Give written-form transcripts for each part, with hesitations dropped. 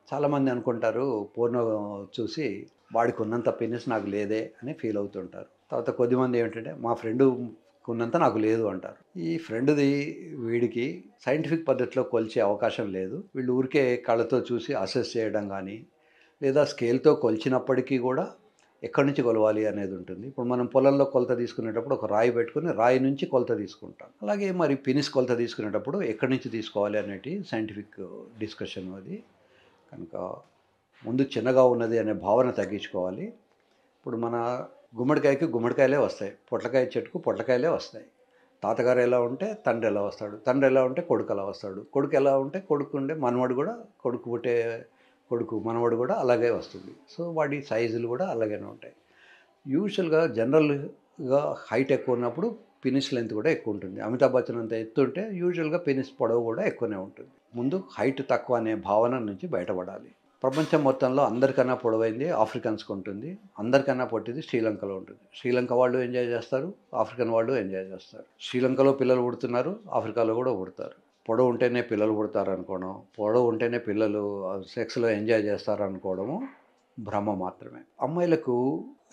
చాలామంది అనుకుంటారు పోర్నో చూసి వాడికి ఉన్నంత పెనిస్ నాకు లేదే అని ఫీల్ అవుతుంటారు. తర్వాత కొద్దిమంది ఏంటంటే మా ఫ్రెండు ఉన్నంత నాకు లేదు అంటారు. ఈ ఫ్రెండ్‌ది వీడికి సైంటిఫిక్ పద్ధతిలో కొలిచే అవకాశం లేదు. వీళ్ళు ఊరికే కళ్ళతో చూసి అసెస్ చేయడం గానీ, లేదా స్కేల్‌తో కొలిచినప్పటికీ గూడా ఎక్కడి నుంచి కొలవాలి అనేది ఉంటుంది. ఇప్పుడు మనం పొలంలో కొలత తీసుకునేటప్పుడు ఒక రాయి పెట్టుకొని రాయి నుంచి కొలత తీసుకుంటాం. అలాగే మరి పెనిస్ కొలత తీసుకునేటప్పుడు ఎక్కడి నుంచి తీసుకోవాలి అనేటి సైంటిఫిక్ డిస్కషన్ అది. కనుక ముందు చిన్నగా ఉన్నది అనే భావన తగ్గించుకోవాలి. ఇప్పుడు మన గుమ్మడికాయకి గుమ్మడికాయలే వస్తాయి. పొట్లకాయ చెట్టుకు పొట్లకాయలే వస్తాయి. తాతగారు ఎలా ఉంటే తండ్రి ఎలా వస్తాడు. తండ్రి ఎలా ఉంటే కొడుకు అలా వస్తాడు. కొడుకు ఎలా ఉంటే కొడుకు ఉండే మనవడు కూడా కొడుకు పుట్టే కొడుకు మనవడు కూడా అలాగే వస్తుంది. సో వాడి సైజులు కూడా అలాగనే ఉంటాయి. యూజువల్‌గా జనరల్‌గా హైట్ ఎక్కువ ఉన్నప్పుడు పెనిస్ లెంత్ కూడా ఎక్కువ ఉంటుంది. అమితాబ్ బచ్చన్ అంత ఎత్తు ఉంటే యూజువల్‌గా పెనిస్ పొడవు కూడా ఎక్కువనే ఉంటుంది. ముందు హైట్ తక్కువ అనే భావన నుంచి బయటపడాలి. ప్రపంచం మొత్తంలో అందరికన్నా పొడవైంది ఆఫ్రికన్స్‌కి ఉంటుంది. అందరికన్నా పొట్టిది శ్రీలంకలో ఉంటుంది. శ్రీలంక వాళ్ళు ఎంజాయ్ చేస్తారు. ఆఫ్రికన్ వాళ్ళు ఎంజాయ్ చేస్తారు. శ్రీలంకలో పిల్లలు పుడుతున్నారు. ఆఫ్రికాలో కూడా పుడతారు. పొడవు ఉంటేనే పిల్లలు పుడతారనుకోవడం, పొడవు ఉంటేనే పిల్లలు సెక్స్‌లో ఎంజాయ్ చేస్తారనుకోవడము భ్రమ మాత్రమే. అమ్మాయిలకు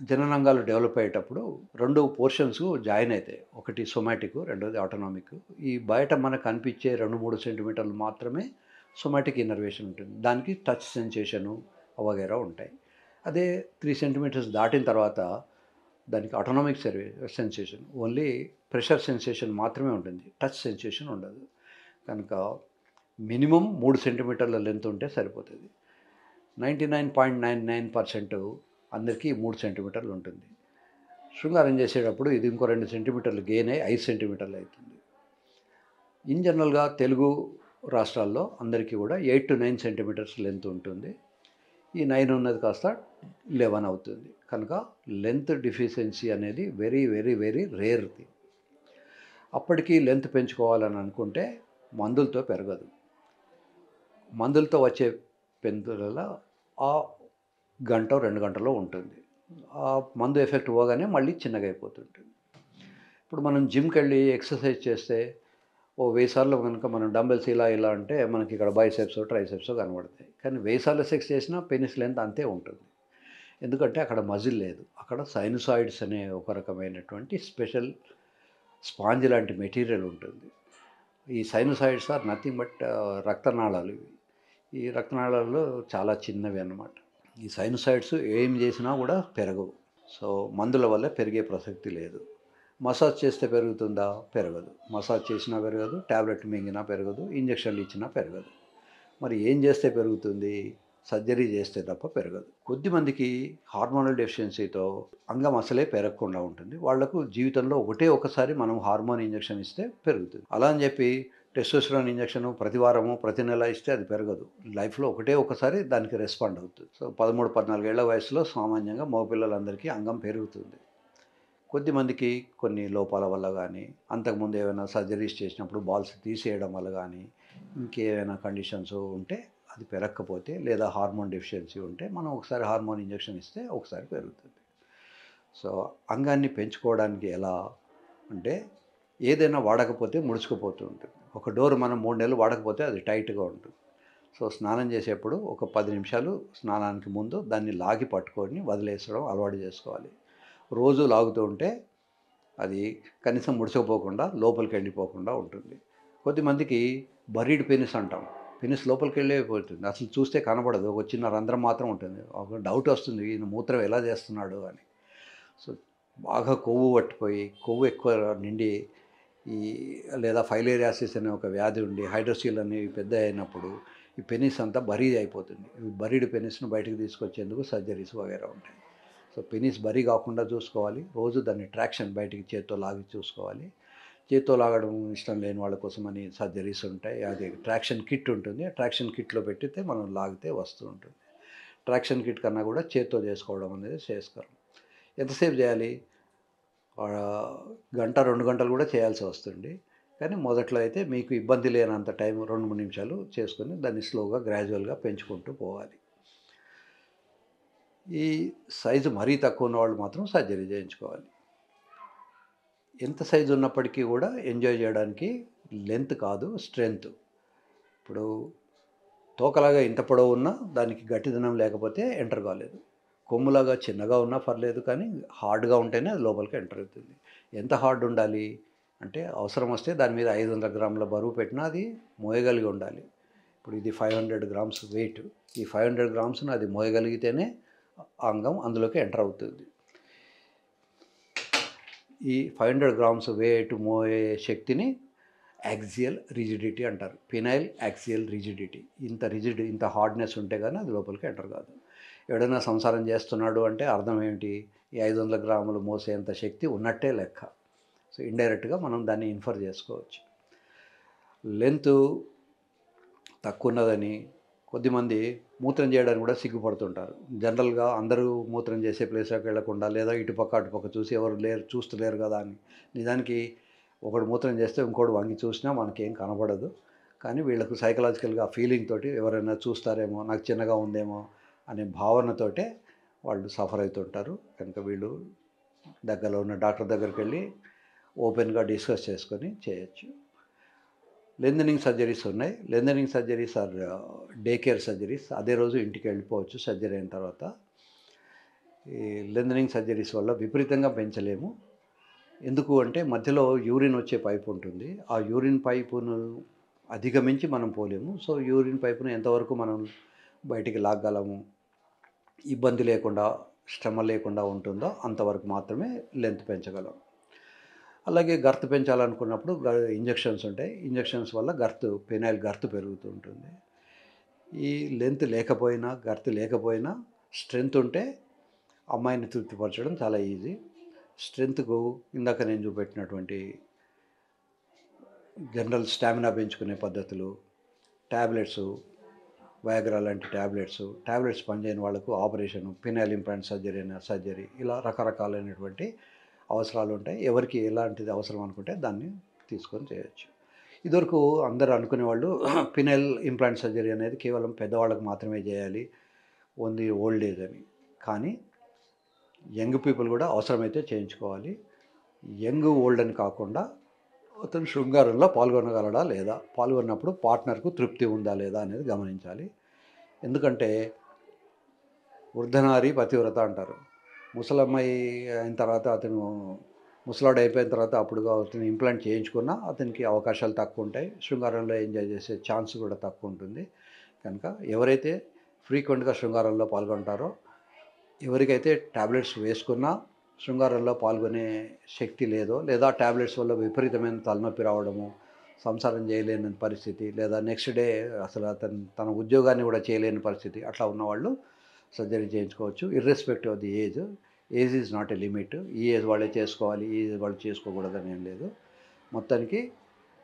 జననాంగాలు డెవలప్ అయ్యేటప్పుడు 2 పోర్షన్స్ జాయిన్ అయితాయి. ఒకటి సొమాటిక్, రెండోది ఆటోనామిక్. ఈ బయట మనకు కనిపించే 2, 3 సెంటీమీటర్లు మాత్రమే సొమాటిక్ ఇన్నర్వేషన్ ఉంటుంది. దానికి టచ్ సెన్సేషను వగైరా ఉంటాయి. అదే 3 సెంటీమీటర్స్ దాటిన తర్వాత దానికి autonomic sensation only pressure sensation మాత్రమే ఉంటుంది. టచ్ సెన్సేషన్ ఉండదు. కనుక మినిమమ్ 3 సెంటీమీటర్ల లెంత్ ఉంటే సరిపోతుంది. 99.99% అందరికీ 3 సెంటీమీటర్లు ఉంటుంది. శృంగారం చేసేటప్పుడు ఇది ఇంకో 2 సెంటీమీటర్లు గెయిన్ అయ్యి 5 సెంటీమీటర్లు అవుతుంది. ఇన్ జనరల్‌గా తెలుగు రాష్ట్రాల్లో అందరికీ కూడా 8-9 సెంటీమీటర్స్ లెంత్ ఉంటుంది. ఈ 9 ఉన్నది కాస్త 11 అవుతుంది. కనుక లెంత్ డెఫిషియన్సీ అనేది very very very rare thing. అప్పటికి లెంత్ పెంచుకోవాలని అనుకుంటే మందులతో పెరగదు. మందులతో వచ్చే పెరుగుదల ఆ గంటో 2 గంటలో ఉంటుంది. ఆ మందు ఎఫెక్ట్ పోగానే మళ్ళీ చిన్నగా అయిపోతుంటుంది. ఇప్పుడు మనం జిమ్‌కెళ్ళి ఎక్సర్సైజ్ చేస్తే ఓ 1000 సార్లు గనుక మనం డంబెల్స్ ఇలా ఇలా అంటే మనకి ఇక్కడ బైసెప్సో, ట్రైసెప్సో కనబడతాయి. కానీ 1000 సార్లు సెక్స్ చేసినా పెనిస్ లెంత్ అంతే ఉంటుంది. ఎందుకంటే అక్కడ మజిల్ లేదు. అక్కడ సైనసాయిడ్స్ అనే ఒక రకమైనటువంటి స్పెషల్ స్పాంజ్ లాంటి మెటీరియల్ ఉంటుంది. ఈ సైనసాయిడ్స్ ఆర్ నథింగ్ బట్ రక్తనాళాలు ఇవి. ఈ రక్తనాళాల్లో చాలా చిన్నవి అన్నమాట. ఈ సైనసాయిడ్స్ ఏం చేసినా కూడా పెరగవు. సో మందుల వల్ల పెరిగే ప్రసక్తి లేదు. మసాజ్ చేస్తే పెరుగుతుందా? పెరగదు. మసాజ్ చేసినా పెరగదు, టాబ్లెట్ మింగినా పెరగదు, ఇంజెక్షన్లు ఇచ్చినా పెరగదు. మరి ఏం చేస్తే పెరుగుతుంది? సర్జరీ చేస్తే తప్ప పెరగదు. కొద్దిమందికి హార్మోనల్ డెఫిషియన్సీతో అంగం అసలే పెరగకుండా ఉంటుంది. వాళ్లకు జీవితంలో ఒకసారి మనం హార్మోన్ ఇంజెక్షన్ ఇస్తే పెరుగుతుంది. అలా అని చెప్పి టెస్టోస్టెరాన్ ఇంజెక్షన్ ప్రతి వారము, ప్రతి నెల ఇస్తే అది పెరగదు. లైఫ్‌లో ఒకసారి దానికి రెస్పాండ్ అవుతుంది. సో 13, 14 ఏళ్ల వయసులో సామాన్యంగా మగపిల్లలందరికీ అంగం పెరుగుతుంది. కొద్దిమందికి కొన్ని లోపాల వల్ల గానీ, అంతకుముందు ఏమైనా సర్జరీస్ చేసినప్పుడు బాల్స్ తీసేయడం వల్ల గానీ, ఇంకేమైనా కండిషన్స్ ఉంటే అది పెరగకపోతే లేదా హార్మోన్ డెఫిషియన్సీ ఉంటే మనం ఒకసారి హార్మోన్ ఇంజెక్షన్ ఇస్తే ఒకసారి పెరుగుతుంది. సో అంగాన్ని పెంచుకోవడానికి ఎలా అంటే ఏదైనా వాడకపోతే ముడుచుకుపోతూ ఉంటుంది. ఒక డోర్ మనం 3 నెలలు వాడకపోతే అది టైట్‌గా ఉంటుంది. సో స్నానం చేసేప్పుడు ఒక 10 నిమిషాలు స్నానానికి ముందు దాన్ని లాగి పట్టుకొని వదిలేసడం అలవాటు చేసుకోవాలి. రోజు లాగుతూ ఉంటే అది కనీసం ముడుచుకుపోకుండా లోపలికి వెళ్ళిపోకుండా ఉంటుంది. కొద్దిమందికి బరీడ్ పెనిస్ అంటాం. పెనిస్ లోపలికి వెళ్ళిపోతుంది. అసలు చూస్తే కనబడదు. ఒక చిన్న రంధ్రం మాత్రం ఉంటుంది. ఒక డౌట్ వస్తుంది ఈయన మూత్రం ఎలా చేస్తున్నాడు అని. సో బాగా కొవ్వు పట్టిపోయి కొవ్వు ఎక్కువ నిండి ఈ లేదా ఫైలేరియాసిస్ అనే ఒక వ్యాధి ఉండి హైడ్రోసీల్ అనేవి పెద్ద అయినప్పుడు ఈ పెనిస్ అంతా బరీ అయిపోతుంది. ఈ బరీడ్ పెనిస్ను బయటకు తీసుకొచ్చేందుకు సర్జరీస్ వగైరా ఉంటాయి. సో పెనిస్ బరీ కాకుండా చూసుకోవాలి. రోజు దాన్ని ట్రాక్షన్ బయటికి చేత్తో లాగి చూసుకోవాలి. చేత్తో లాగడం ఇష్టం లేని వాళ్ళ కోసమని సర్జరీస్ ఉంటాయి. అది ట్రాక్షన్ కిట్ ఉంటుంది. ఆ ట్రాక్షన్ కిట్‌లో పెట్టితే మనం లాగితే వస్తూ ఉంటుంది. ట్రాక్షన్ కిట్ కన్నా కూడా చేత్తో చేసుకోవడం అనేది శ్రేయస్కరం. ఎంతసేపు చేయాలి? గంట, 2 గంటలు కూడా చేయాల్సి వస్తుంది. కానీ మొదట్లో అయితే మీకు ఇబ్బంది లేనంత టైం 2, 3 నిమిషాలు చేసుకొని దాన్ని స్లోగా గ్రాడ్యువల్‌గా పెంచుకుంటూ పోవాలి. ఈ సైజు మరీ తక్కువ ఉన్నవాళ్ళు మాత్రం సర్జరీ చేయించుకోవాలి. ఎంత సైజు ఉన్నప్పటికీ కూడా ఎంజాయ్ చేయడానికి లెంత్ కాదు స్ట్రెంగ్త్. ఇప్పుడు తోకలాగా ఇంత పొడవు ఉన్నా దానికి గట్టిదనం లేకపోతే ఎంటర్ కాలేదు. కొమ్ములాగా చిన్నగా ఉన్నా పర్లేదు, కానీ హార్డ్గా ఉంటేనే అది లోపలికి ఎంటర్ అవుతుంది. ఎంత హార్డ్ ఉండాలి అంటే, అవసరం వస్తే దాని మీద 500 గ్రాముల బరువు పెట్టినా అది మోయగలిగి ఉండాలి. ఇప్పుడు ఇది 500 గ్రామ్స్ వెయిట్. ఈ 500 గ్రామ్స్ను అది మోయగలిగితేనే ఆ అంగం అందులోకి ఎంటర్ అవుతుంది. ఈ 500 గ్రామ్స్ వెయిట్ మోయే శక్తిని యాక్సియల్ రిజిడిటీ అంటారు. Phenyl axial rigidity. ఇంత హార్డ్నెస్ ఉంటే కానీ అది లోపలికి ఎంటర్ కాదు. ఎవడైనా సంసారం చేస్తున్నాడు అంటే అర్థం ఏమిటి? ఈ 500 గ్రాములు మోసేంత శక్తి ఉన్నట్టే లెక్క. సో ఇండైరెక్ట్గా మనం దాన్ని ఇన్ఫర్ చేసుకోవచ్చు. లెంత్ తక్కువ ఉన్నదని కొద్దిమంది మూత్రం చేయడానికి కూడా సిగ్గుపడుతుంటారు. జనరల్గా అందరూ మూత్రం చేసే ప్లేస్లోకి వెళ్లకుండా, లేదా ఇటుపక్క అటుపక్క చూసి ఎవరు చూస్తలేరు కదా అని. నిజానికి ఒకడు మూత్రం చేస్తే ఇంకోటి వంగి చూసినా మనకేం కనపడదు. కానీ వీళ్ళకు సైకలాజికల్గా ఫీలింగ్ తోటి ఎవరైనా చూస్తారేమో, నాకు చిన్నగా ఉందేమో అనే భావనతోటే వాళ్ళు సఫర్ అవుతుంటారు. కనుక వీళ్ళు దగ్గరలో ఉన్న డాక్టర్ దగ్గరికి వెళ్ళి ఓపెన్గా డిస్కస్ చేసుకొని చేయొచ్చు. లెంథనింగ్ సర్జరీస్ ఉన్నాయి. Lengthening surgeries are day care surgeries. అదే రోజు ఇంటికి వెళ్ళిపోవచ్చు సర్జరీ అయిన తర్వాత. ఈ లెంథనింగ్ సర్జరీస్ వల్ల విపరీతంగా పెంచలేము. ఎందుకు అంటే మధ్యలో యూరిన్ వచ్చే పైపు ఉంటుంది. ఆ యూరిన్ పైపును అధిగమించి మనం పోలేము. సో యూరిన్ పైపును ఎంతవరకు మనం బయటికి లాగ్గలము, ఇబ్బంది లేకుండా, శ్రమ లేకుండా ఉంటుందో అంతవరకు మాత్రమే లెంత్ పెంచగలం. అలాగే గర్త్ పెంచాలనుకున్నప్పుడు ఇంజెక్షన్స్ ఉంటాయి. ఇంజెక్షన్స్ వల్ల పెనైల్ గర్త్ పెరుగుతూ ఉంటుంది. ఈ లెంత్ లేకపోయినా, గర్త్ లేకపోయినా స్ట్రెంత్ ఉంటే అమ్మాయిని తృప్తిపరచడం చాలా ఈజీ. స్ట్రెంత్కు ఇందాక నేను చూపెట్టినటువంటి జనరల్ స్టామినా పెంచుకునే పద్ధతులు, ట్యాబ్లెట్స్, వయాగ్రా లాంటి ట్యాబ్లెట్స్ పనిచేయని వాళ్ళకు ఆపరేషను, ఫినైల్ ఇంప్లాంట్ సర్జరీ ఇలా రకరకాలైనటువంటి అవసరాలు ఉంటాయి. ఎవరికి ఎలాంటిది అవసరం అనుకుంటే దాన్ని తీసుకొని చేయొచ్చు. ఇదివరకు అందరూ అనుకునేవాళ్ళు ఫినైల్ ఇంప్లాంట్ సర్జరీ అనేది కేవలం పెద్దవాళ్ళకు మాత్రమే చేయాలి, ఓన్లీ ఓల్డ్ ఏజ్ అని. కానీ యంగ్ పీపుల్ కూడా అవసరమైతే చేయించుకోవాలి. యంగ్ ఓల్డ్ అని కాకుండా అతను శృంగారంలో పాల్గొనగలడా లేదా, పాల్గొన్నప్పుడు పార్ట్నర్కు తృప్తి ఉందా లేదా అనేది గమనించాలి. ఎందుకంటే వృద్ధనారి పతివ్రత అంటారు. ముసలమ్మాయి అయిన తర్వాత అతను ముసలాడు అయిపోయిన తర్వాత అప్పుడు అతను ఇంప్లాంట్ చేయించుకున్నా అతనికి అవకాశాలు తక్కువ ఉంటాయి. శృంగారంలో ఎంజాయ్ చేసే ఛాన్స్ కూడా తక్కువ ఉంటుంది. కనుక ఎవరైతే ఫ్రీక్వెంట్గా శృంగారంలో పాల్గొంటారో, ఎవరికైతే ట్యాబ్లెట్స్ వేసుకున్నా శృంగారంలో పాల్గొనే శక్తి లేదో, లేదా ట్యాబ్లెట్స్ వల్ల విపరీతమైన తలనొప్పి రావడము, సంసారం చేయలేని పరిస్థితి, లేదా నెక్స్ట్ డే అసలు తన ఉద్యోగాన్ని కూడా చేయలేని పరిస్థితి, అట్లా ఉన్నవాళ్ళు సర్జరీ చేయించుకోవచ్చు. Irrespective of the age. Age is not a limit. ఈ ఏజ్ వాళ్ళే చేసుకోవాలి, ఈ ఏజ్ వాళ్ళు చేసుకోకూడదని ఏం లేదు. మొత్తానికి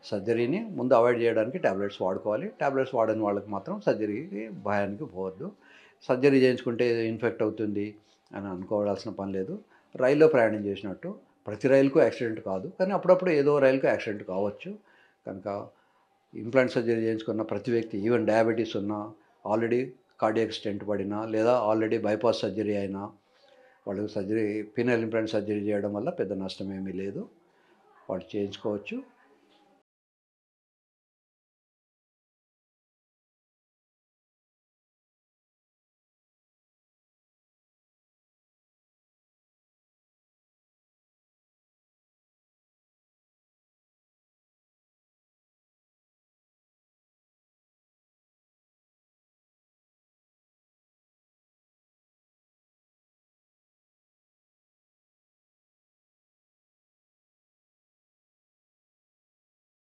సర్జరీని ముందు అవాయిడ్ చేయడానికి ట్యాబ్లెట్స్ వాడుకోవాలి. ట్యాబ్లెట్స్ వాడని వాళ్ళకి మాత్రం సర్జరీకి భయానికి పోవద్దు. సర్జరీ చేయించుకుంటే ఇన్ఫెక్ట్ అవుతుంది అని అనుకోవాల్సిన పని లేదు. రైల్లో ప్రయాణం చేసినట్టు ప్రతి రైలుకు యాక్సిడెంట్ కాదు, కానీ అప్పుడప్పుడు ఏదో రైలుకు యాక్సిడెంట్ కావచ్చు. కనుక ఇంప్లాంట్ సర్జరీ చేయించుకున్న ప్రతి వ్యక్తి, ఈవెన్ డయాబెటీస్ ఉన్నా, ఆల్రెడీ కార్డియాక్ స్టెంట్ పడినా, లేదా ఆల్రెడీ బైపాస్ సర్జరీ అయినా, వాళ్ళు ఫినైల్ ఇంప్లాంట్ సర్జరీ చేయడం వల్ల పెద్ద నష్టం ఏమీ లేదు. వాళ్ళు చేయించుకోవచ్చు.